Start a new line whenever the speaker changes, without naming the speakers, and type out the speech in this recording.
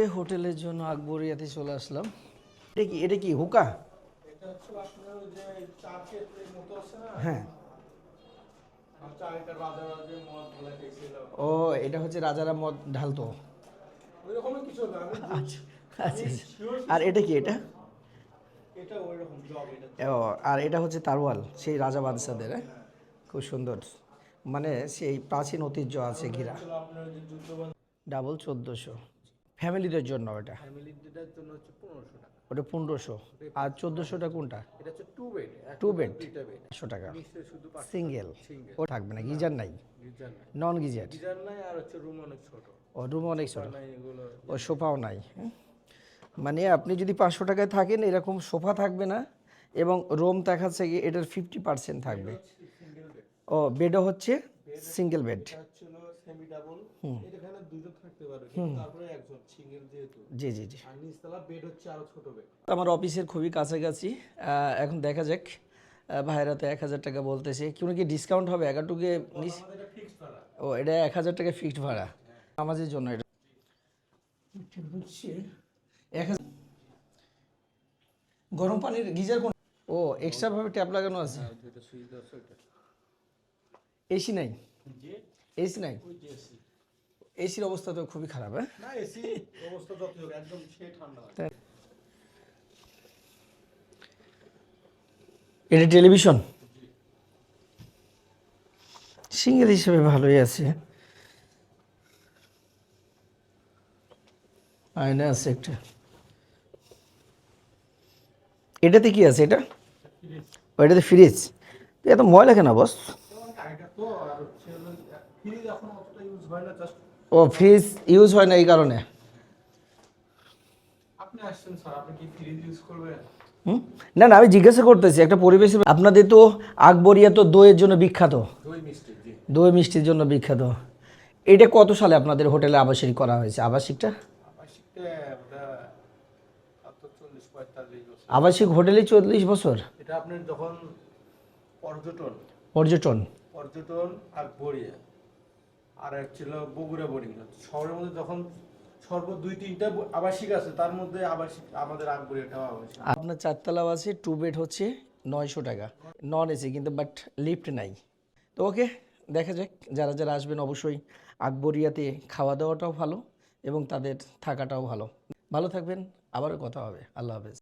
এই হোটেলের জন্য আকবরিয়াতে চলে আসলাম। এটা কি হুকা?
এটা হচ্ছে আপনার ওই যে চার্চের মতো আছে না?
হ্যাঁ।
আচ্ছা, এটা রাজারা যে মদ গুলা খাইছিল।
ও, এটা হচ্ছে রাজারা মদ ঢালতো।
ওইরকমই কিছু না, আমি
আচ্ছা
আমি
আচ্ছা।
শিওর
আর
কিছু
এটা কি
বলতে
এটা?
পারবো না। এটা ওইরকম জগ এটা।
ও, আর এটা হচ্ছে তারওয়াল, সেই রাজা বাদশাদের। হ্যাঁ? খুব সুন্দর, মানে সেই প্রাচীন ঐতিহ্য আছে ঘিরা।
ছিল আপনার যে যুদ্ধবান
ডাবল 1400 ফ্যামিলিদের জন্য। ওটা
ফ্যামিলিদের জন্য হচ্ছে 1500 টাকা।
ওটা 1500। আর 1400টা কোনটা?
এটা হচ্ছে টু বেড, এক
টু বেড
দুইটা বেড।
100 টাকা।
নিচে শুধু
সিঙ্গেল
সিঙ্গেল।
ও থাকবে না, গিজার নাই?
গিজার নাই।
নন গিজার?
গিজার নাই, আর হচ্ছে রুম অনেক ছোট।
ও, রুম অনেক ছোট।
নাই এগুলো।
ও, সোফাও নাই। হ্যাঁ? মানে আপনি যদি 500 টাকায় থাকেন, এরকম সোফা থাকবে না, এবং রুম দেখাচ্ছে কি এটার 50% থাকবে।
Single bed.
ও, বেডও হচ্ছে সিঙ্গেল বেড।
এটা হচ্ছে সেমি ডাবল। এখানে দুজন থাকতে পারবে, কিন্তু তারপরে একজন সিঙ্গেল যেহেতু।
জি জি জি।
আর নিচতলা বেড হচ্ছে আরো ছোট বেড।
আমার অফিসের খুবই কাছাকাছি। এখন দেখা যাক, ভাইরা তো 1000 টাকা বলতেছে, কোনো কি ডিসকাউন্ট হবে? একাটুকে
আমাদের এটা ফিক্সড ভাড়া।
ও, এটা 1000 টাকা ফিক্সড ভাড়া আমাদের জন্য। এটা হচ্ছে 1000। গরম পানির গিজার কোন? ও, এক্সট্রা ভাবে ট্যাপ লাগানো আছে।
দুটো সুইচ আছে ওটা।
এসি নাই?
জি।
এসি নাই?
ওই যে এসি।
এসির অবস্থা তো খুবই খারাপ। হ্যাঁ,
না, এসি অবস্থা যতই হোক একদম সেই ঠান্ডা হয়।
এটা টেলিভিশন সিঙ্গেল হিসেবে ভালোই আছে। আয়না আছে একটা। এটাতে কি আছে? এটা ওইটাতে ফ্রিজ। এত ময়লা কেন বস?
আগেকার তো আর হচ্ছে ফ্রিজ এখন অতটা ইউজ হয় না, জাস্ট।
ও, ফ্রিজ ইউজ হয় না এই কারণে?
আপনি আসছেন স্যার, আপনি কি ফ্রিজ ইউজ করবেন?
না না, আমি জিজ্ঞাসা করতেছি একটা পরিবেশের। আপনাদের তো আকবরিয়া তো দইয়ের জন্য বিখ্যাত,
দই মিষ্টি, জি।
দই মিষ্টির জন্য বিখ্যাত। এটা কত সালে আপনাদের হোটেলে আবাসিক করা হয়েছে? আবাসিকটা
আবাসিকটা ওটা তো 40-45 বছর।
আবাসিক হোটেলে 40 বছর?
এটা আপনার যখন পর্যটন
পর্যটন
পর্যটন আর বড়িয়া, আর এক ছিল বগুড়া বোর্ডিং, শহরের মধ্যে যখন সর্ব 2-3টা আবাসিক আছে, তার মধ্যে আবাসিক আমাদের আকবরিয়াটাও আবাসিক।
আপনার 4 তলাও আছে, 2 বেড হচ্ছে 900 টাকা, নন এসি কিন্তু, বাট লিফট নাই। তো ওকে, দেখা যাক। যারা যারা আসবেন অবশ্যই আকবরিয়াতে খাওয়া দাওয়াটাও ভালো এবং তাদের থাকাটাও ভালো। ভালো থাকবেন, আবারও কথা হবে। আল্লাহ হাফেজ।